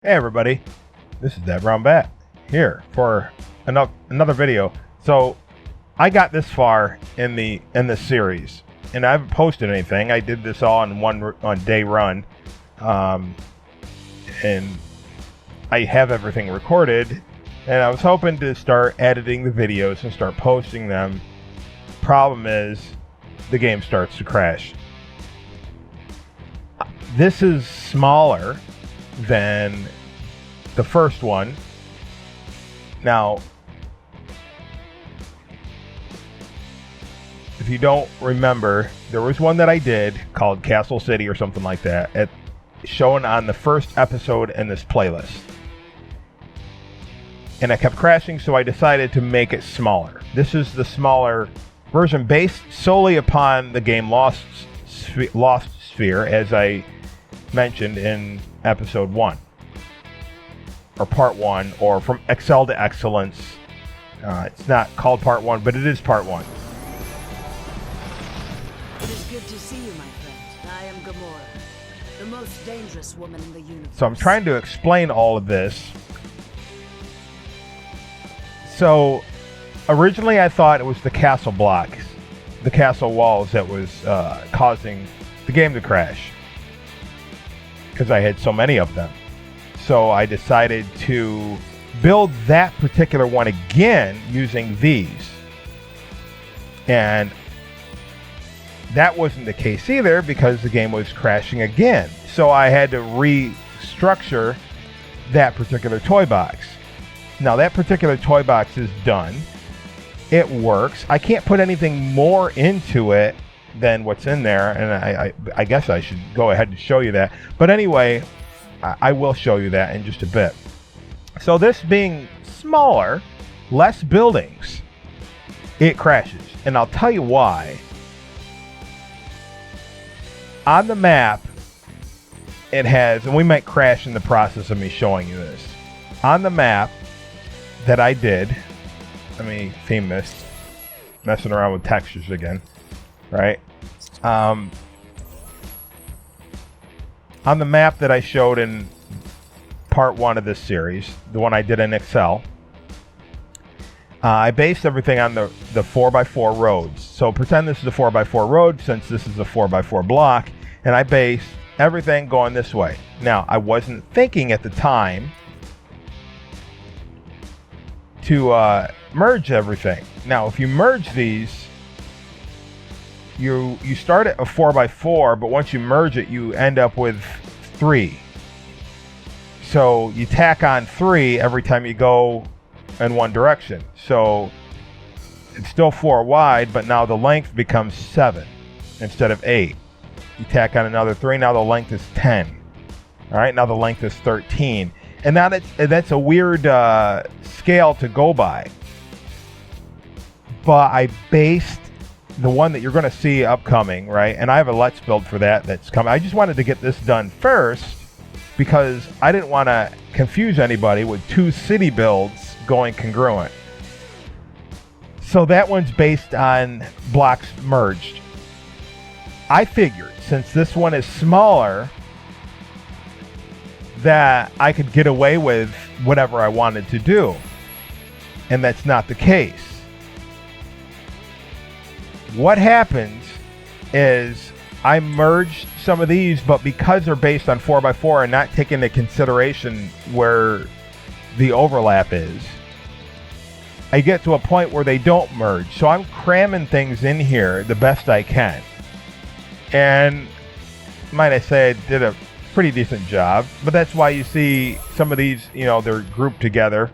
Hey everybody, this is Dad Brown Bat here for another video. So I got this far in this series, and I haven't posted anything. I did this all in one day run, and I have everything recorded. And I was hoping to start editing the videos and start posting them. Problem is, the game starts to crash. This is smaller than the first one. Now, if you don't remember, there was one that I did called Castle City or something like that, shown on the first episode in this playlist. And I kept crashing, so I decided to make it smaller. This is the smaller version based solely upon the game Lost Sphear, as I mentioned in episode 1. Or part 1, or from Excel to Excellence. It's not called part 1, but it is part 1. It is good to see you, my friend. I am Gamora, the most dangerous woman in the universe. So I'm trying to explain all of this. So originally I thought it was the castle blocks, the castle walls that was causing the game to crash, because I had so many of them. So I decided to build that particular one again using these. And that wasn't the case either, because the game was crashing again. So I had to restructure that particular toy box. Now that particular toy box is done. It works. I can't put anything more into it than what's in there, and I guess I should go ahead and show you that. But anyway, I will show you that in just a bit. So this being smaller, less buildings, it crashes. And I'll tell you why. On the map, it has, and we might crash in the process of me showing you this. On the map that I did, let me theme this, messing around with textures again, right? On the map that I showed in part 1 of this series, the one I did in Excel, I based everything on the 4x4 roads. So pretend this is a 4x4 road, since this is a 4x4 block, and I based everything going this way. Now, I wasn't thinking at the time to merge everything. Now, if you merge these, you start at a 4x4, but once you merge it, you end up with 3. So you tack on 3 every time you go in one direction. So it's still 4 wide, but now the length becomes 7 instead of 8. You tack on another 3, now the length is 10. All right, now the length is 13. And now that's a weird scale to go by. But I based the one that you're going to see upcoming, right? And I have a Let's Build for that's coming. I just wanted to get this done first, because I didn't want to confuse anybody with 2 city builds going congruent. So that one's based on blocks merged. I figured, since this one is smaller, that I could get away with whatever I wanted to do. And that's not the case. What happens is I merged some of these, but because they're based on 4x4 and not taking into consideration where the overlap is, I get to a point where they don't merge. So I'm cramming things in here the best I can. And might I say, I did a pretty decent job. But that's why you see some of these, they're grouped together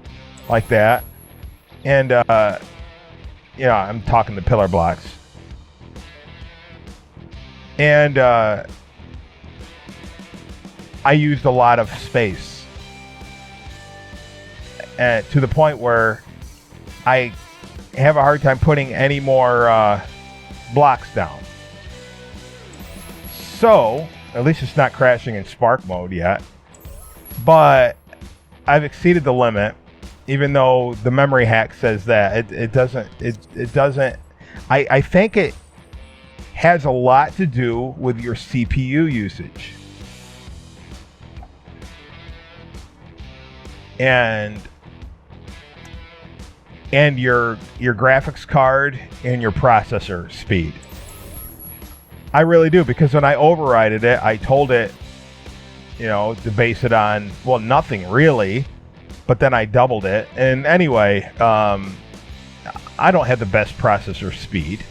like that. And, I'm talking the pillar blocks. And I used a lot of space, to the point where I have a hard time putting any more blocks down. So, at least it's not crashing in Spark mode yet. But I've exceeded the limit, even though the memory hack says that. It doesn't. I think it has a lot to do with your CPU usage. and your graphics card and your processor speed. I really do, because when I overrided it, I told it, to base it on, well, nothing really, but then I doubled it. And anyway, I don't have the best processor speed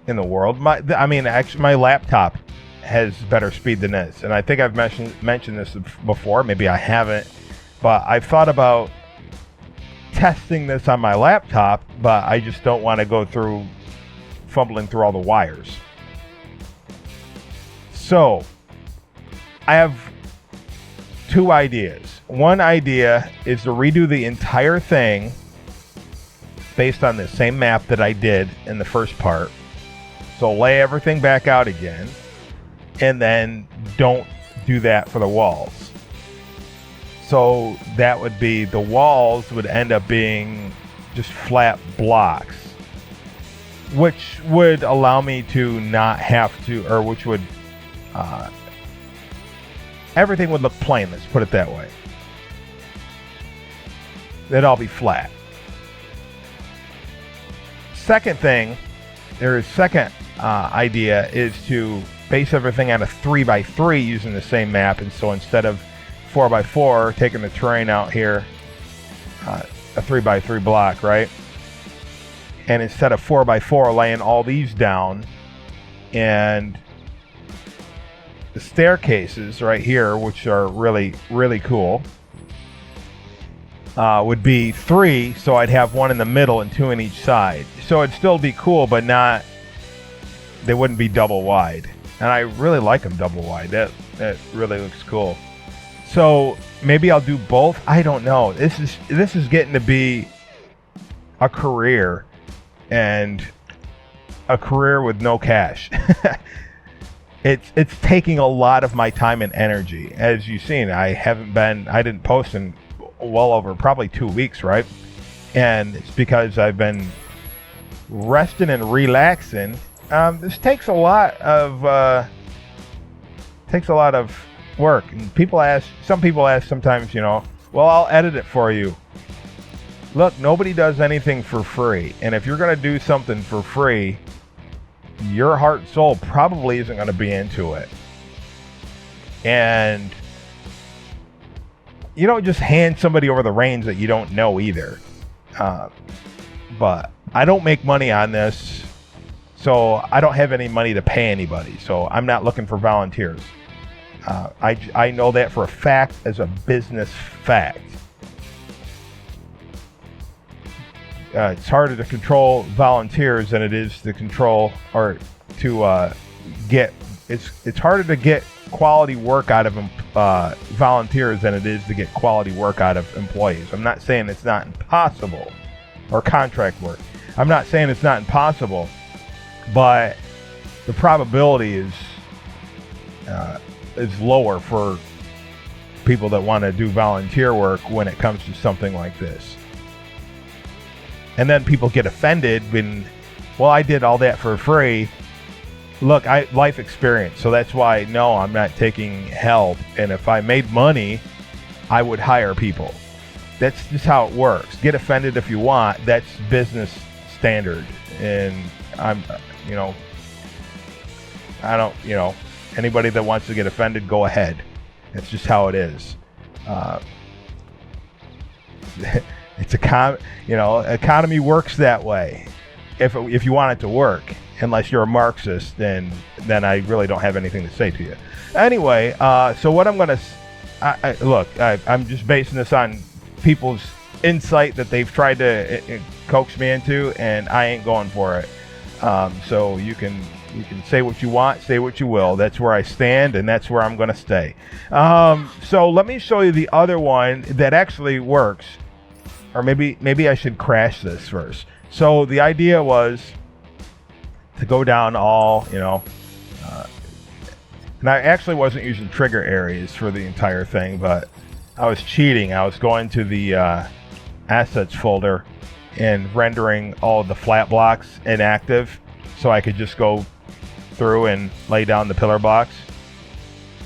in the world. Actually, my laptop has better speed than this, and I think I've mentioned this before. Maybe I haven't, but I've thought about testing this on my laptop, but I just don't want to go through fumbling through all the wires. So I have two ideas. One idea is to redo the entire thing based on the same map that I did in the first part. So lay everything back out again, and then don't do that for the walls. So that would be, the walls would end up being just flat blocks, which would allow me to not have to, or which would, everything would look plain, let's put it that way. They'd all be flat. Second idea is to base everything on a 3x3 using the same map. And so instead of 4x4, taking the terrain out here, a 3x3 block, right? And instead of 4x4, laying all these down, and the staircases right here, which are really, really cool, would be 3, so I'd have 1 in the middle and 2 in each side. So it'd still be cool, but they wouldn't be double wide. And I really like them double wide. That really looks cool. So maybe I'll do both. I don't know. This is getting to be a career, and a career with no cash. It's taking a lot of my time and energy. As you've seen, I didn't post in well over probably 2 weeks, right? And it's because I've been resting and relaxing. This takes a lot of work. And some people ask sometimes, well, I'll edit it for you. Look, nobody does anything for free. And if you're going to do something for free, your heart and soul probably isn't going to be into it. And you don't just hand somebody over the reins that you don't know either. But I don't make money on this, so I don't have any money to pay anybody. So I'm not looking for volunteers. I know that for a fact, as a business fact. It's harder to control volunteers than it is to control, or to get. It's harder to get quality work out of volunteers than it is to get quality work out of employees. I'm not saying it's not impossible, or contract work. I'm not saying it's not impossible, but the probability is lower for people that want to do volunteer work when it comes to something like this. And then people get offended when, well, I did all that for free. Look, life experience, so that's why, no, I'm not taking help. And if I made money, I would hire people. That's just how it works. Get offended if you want. That's business standard. And I don't, anybody that wants to get offended, go ahead. That's just how it is. It's economy works that way. If you want it to work, unless you're a Marxist, then I really don't have anything to say to you. Anyway, so what I'm gonna I'm just basing this on people's insight that they've tried to coax me into, and I ain't going for it. So you can say what you want, say what you will. That's where I stand, and that's where I'm gonna stay. So let me show you the other one that actually works. Or maybe I should crash this first. So the idea was to go down all, and I actually wasn't using trigger areas for the entire thing, but I was cheating. I was going to the assets folder and rendering all of the flat blocks inactive, so I could just go through and lay down the pillar blocks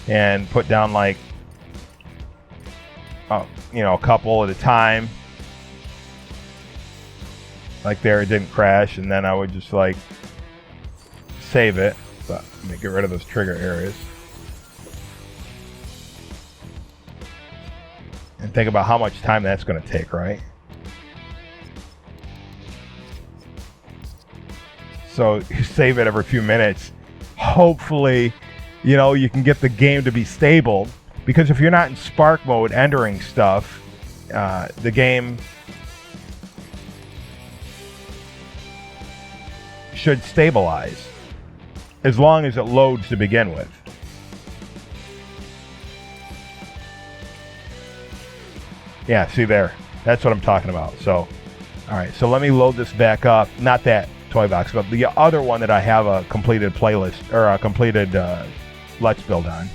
and put down like a couple at a time. Like there, it didn't crash, and then I would just like save it. But let me get rid of those trigger areas. And think about how much time that's going to take, right? So you save it every few minutes. Hopefully, you can get the game to be stable. Because if you're not in Spark mode entering stuff, the game should stabilize. As long as it loads to begin with. Yeah, see there. That's what I'm talking about. So, all right. So let me load this back up. Not that toy box, but the other one that I have a completed playlist or a completed Let's Build on.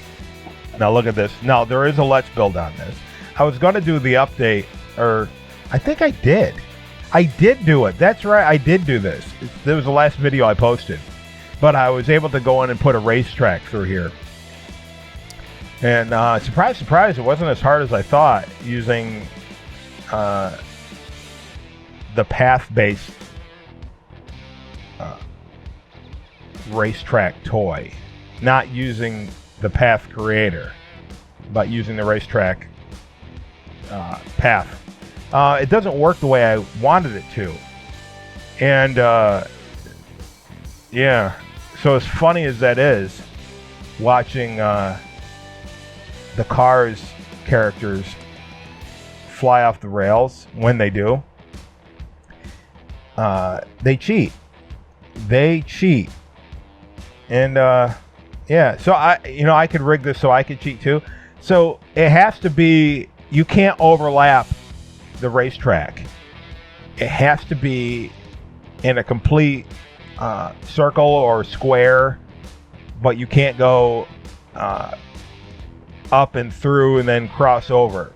Now look at this. Now there is a Let's Build on this. I was going to do the update, or I think I did. I did do it. That's right. I did do this. This was the last video I posted. But I was able to go in and put a racetrack through here. And surprise, surprise, it wasn't as hard as I thought using the path-based racetrack toy. Not using the path creator, but using the racetrack path. It doesn't work the way I wanted it to. And, yeah. So as funny as that is, watching the Cars characters fly off the rails when they do, they cheat. They cheat. And, yeah, so I could rig this so I could cheat too. So it has to be, you can't overlap the racetrack. It has to be in a complete circle or square, but you can't go up and through and then cross over,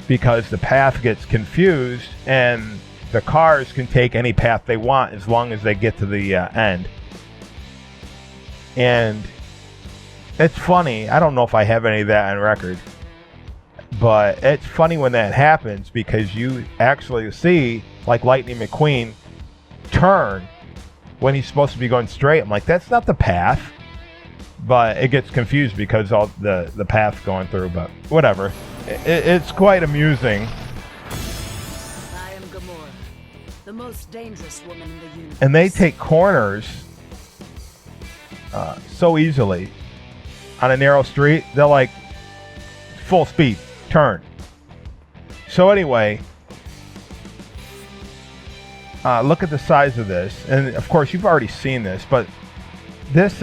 because the path gets confused and the cars can take any path they want as long as they get to the end. And it's funny, I don't know if I have any of that on record, but it's funny when that happens, because you actually see like Lightning McQueen turn when he's supposed to be going straight. I'm like, that's not the path. But it gets confused because all the path going through, but whatever. It's quite amusing. I am Gamora, the most dangerous woman in the universe. And they take corners so easily on a narrow street. They're like full speed, turn. So anyway, look at the size of this. And of course, you've already seen this, but this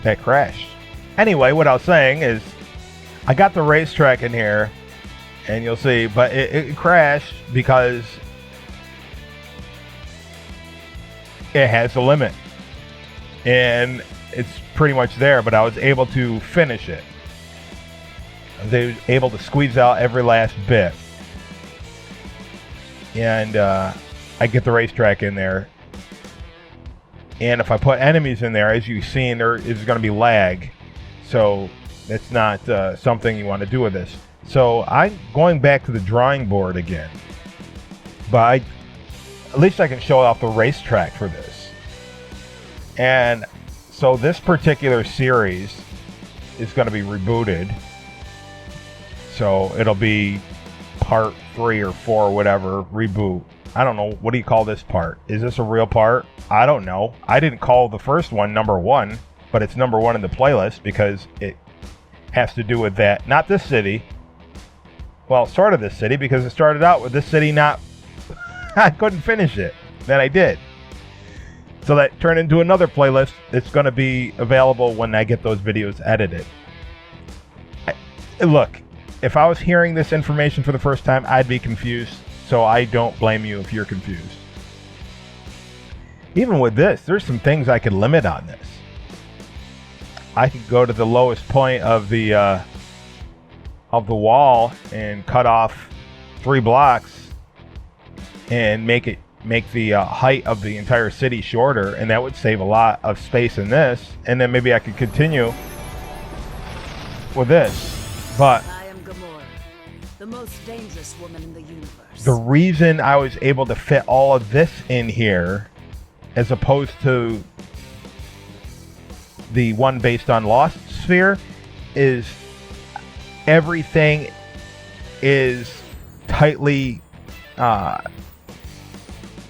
that crashed. Anyway, what I was saying is I got the racetrack in here, and you'll see, but it crashed because it has a limit. And it's pretty much there, but I was able to finish it. I was able to squeeze out every last bit. And I get the racetrack in there. And if I put enemies in there, as you've seen, there is going to be lag. So that's not something you want to do with this. So I'm going back to the drawing board again. But at least I can show off the racetrack for this. And so this particular series is going to be rebooted. So it'll be part 3 or 4, whatever, reboot. I don't know. What do you call this part? Is this a real part? I don't know. I didn't call the first one number 1, but it's number 1 in the playlist because it has to do with that. Not this city. Well, sort of this city, because it started out with this city not... I couldn't finish it. Then I did. So that turned into another playlist. It's going to be available when I get those videos edited. Look, if I was hearing this information for the first time, I'd be confused. So I don't blame you if you're confused. Even with this, there's some things I could limit on this. I could go to the lowest point of the wall and cut off 3 blocks and make it make the height of the entire city shorter, and that would save a lot of space in this, and then maybe I could continue with this. But I am Gamora, the most dangerous woman in the universe. the reason I was able to fit all of this in here as opposed to the one based on Lost Sphere is everything is tightly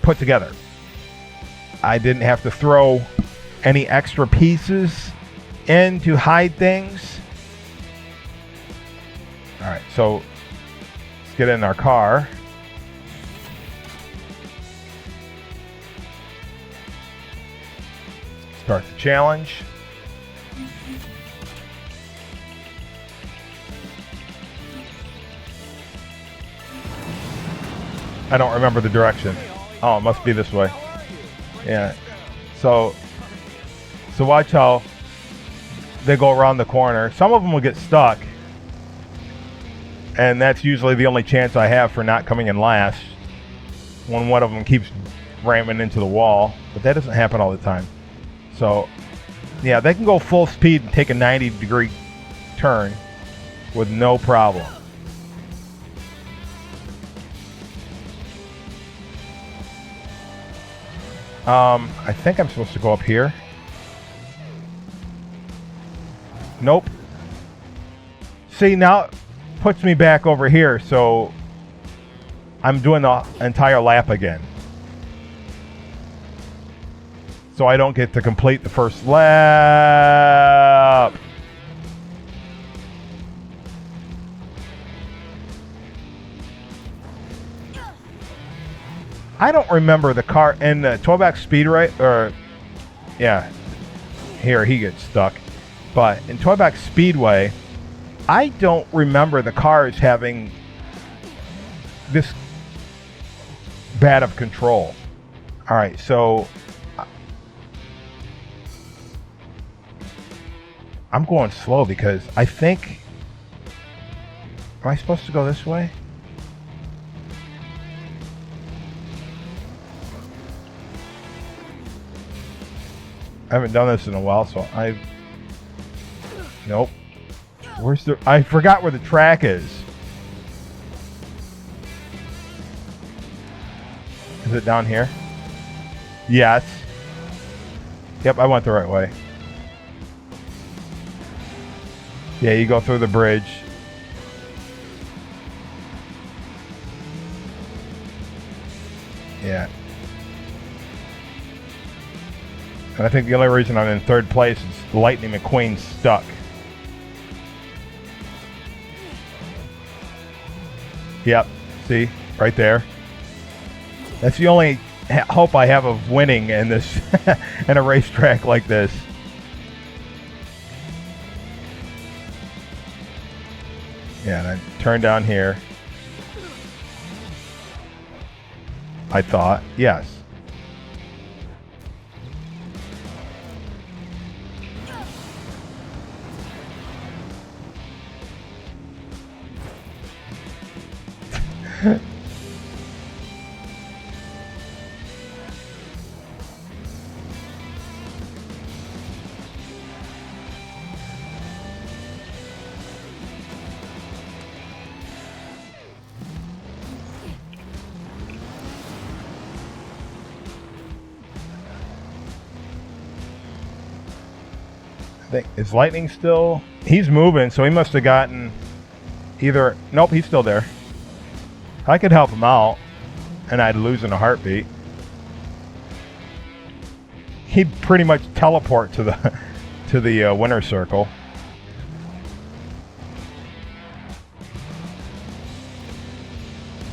put together. I didn't have to throw any extra pieces in to hide things. All right, so let's get in our car. Start the challenge. I don't remember the direction. Oh, it must be this way. Yeah. So watch how they go around the corner. Some of them will get stuck. And that's usually the only chance I have for not coming in last. When one of them keeps ramming into the wall. But that doesn't happen all the time. So, yeah, they can go full speed and take a 90-degree turn with no problem. I think I'm supposed to go up here. Nope. See, now it puts me back over here, so I'm doing the entire lap again. So I don't get to complete the first lap. I don't remember the car in the Toyback Speedway, or yeah, here he gets stuck. But in Toyback Speedway, I don't remember the cars having this bad of control. All right, so I'm going slow because I think, am I supposed to go this way? I haven't done this in a while, so nope. Where's the, I forgot where the track is. Is it down here? Yes. Yep, I went the right way. Yeah, you go through the bridge. Yeah. And I think the only reason I'm in third place is Lightning McQueen's stuck. Yep, see, right there. That's the only hope I have of winning in this, in a racetrack like this. Yeah, and I turn down here. I thought, yes. Is Lightning still? He's moving, so he must have gotten either. Nope, he's still there. I could help him out, and I'd lose in a heartbeat. He'd pretty much teleport to the winner's circle.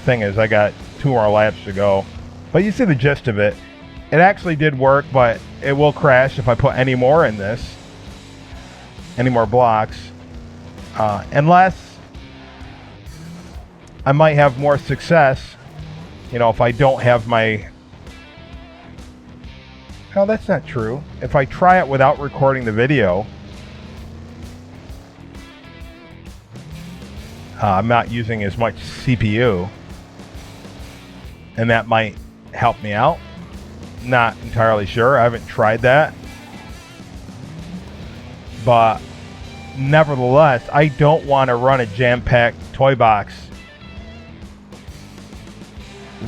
Thing is, I got 2 more laps to go, but you see the gist of it. It actually did work, but it will crash if I put any more in this. Any more blocks, unless I might have more success, you know, if I don't have my, no, that's not true. If I try it without recording the video, I'm not using as much CPU, and that might help me out. Not entirely sure. I haven't tried that. But nevertheless, I don't want to run a jam-packed toy box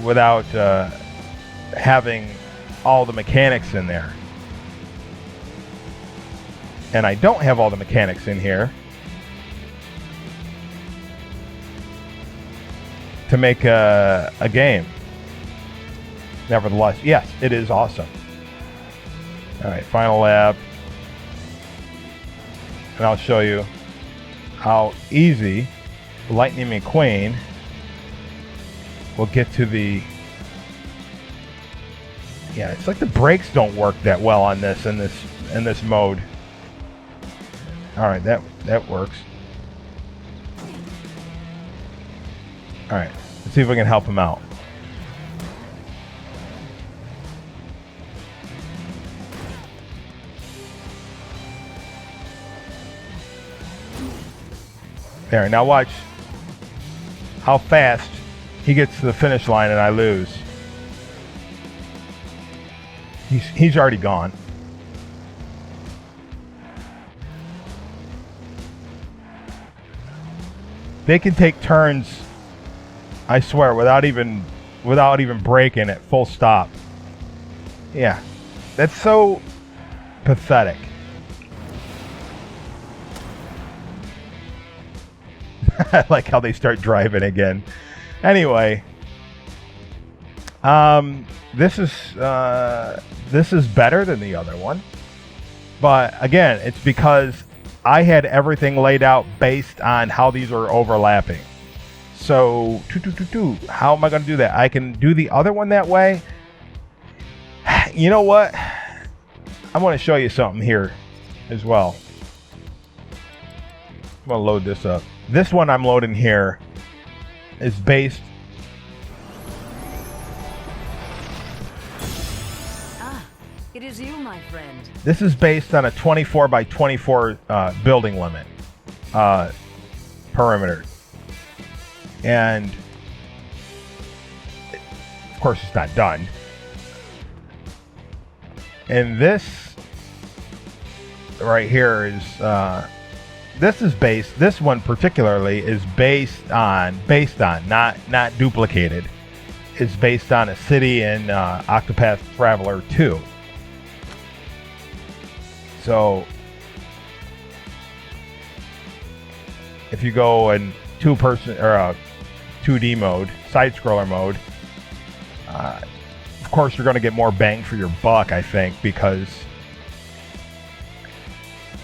without having all the mechanics in there. And I don't have all the mechanics in here to make a game. Nevertheless, yes, it is awesome. All right, final lap. And I'll show you how easy Lightning McQueen will get to the... Yeah, it's like the brakes don't work that well on this in this mode. All right, that works. All right, let's see if we can help him out. There, now watch how fast he gets to the finish line and I lose. He's already gone. They can take turns, I swear, without even braking at full stop. Yeah, that's so pathetic. I like how they start driving again. Anyway, this is better than the other one, but again, it's because I had everything laid out based on how these are overlapping. So, how am I going to do that? I can do the other one that way. You know what? I want to show you something here as well. I'm going to load this up. This one I'm loading here is based... Ah, it is you, my friend. This is based on a 24 by 24 building limit perimeter. And of course it's not done. And this right here is this one particularly is based on, not duplicated. It's based on a city in Octopath Traveler 2. So if you go in 2D mode, side scroller mode, of course you're going to get more bang for your buck, I think, because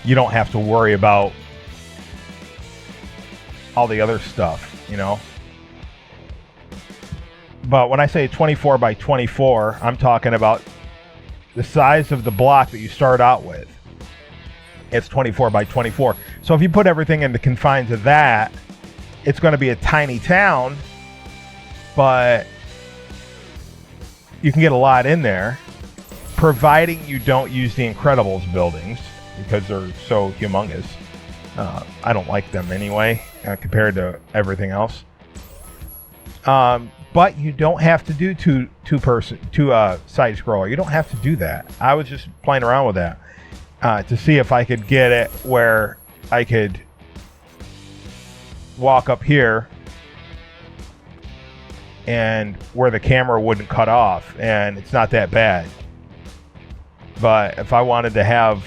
you don't have to worry about all the other stuff, you know. But when I say 24 by 24, I'm talking about the size of the block that you start out with. It's 24 by 24. So if you put everything in the confines of that, it's going to be a tiny town, but you can get a lot in there, providing you don't use the Incredibles buildings because they're so humongous. I don't like them anyway, compared to everything else. But you don't have to do two side scroller. You don't have to do that. I was just playing around with that to see if I could get it where I could walk up here and where the camera wouldn't cut off, and it's not that bad. But if I wanted to have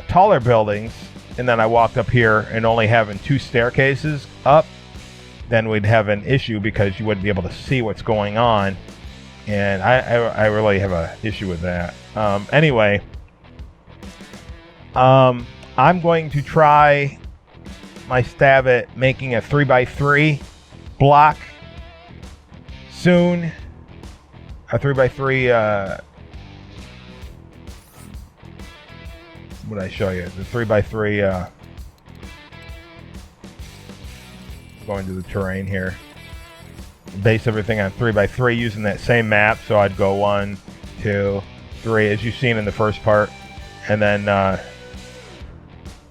taller buildings, and then I walked up here and only having 2 staircases up, then we'd have an issue because you wouldn't be able to see what's going on, and I really have an issue with that. Anyway, I'm going to try my stab at making a 3x3 block soon. A 3x3 what did I show you? The 3x3 going to the terrain here. Base everything on 3x3 using that same map. So I'd go 1, 2, 3 as you've seen in the first part, and then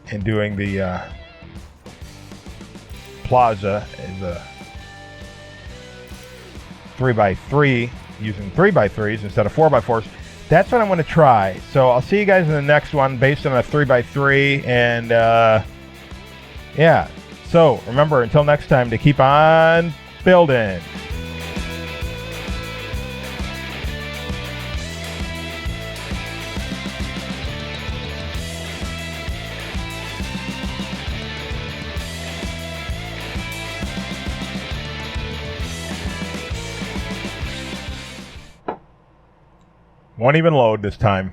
and doing the plaza is a 3x3 using 3x3s instead of 4x4s. That's what I'm going to try. So I'll see you guys in the next one based on a 3x3. And yeah. So remember, until next time, to keep on building. Won't even load this time.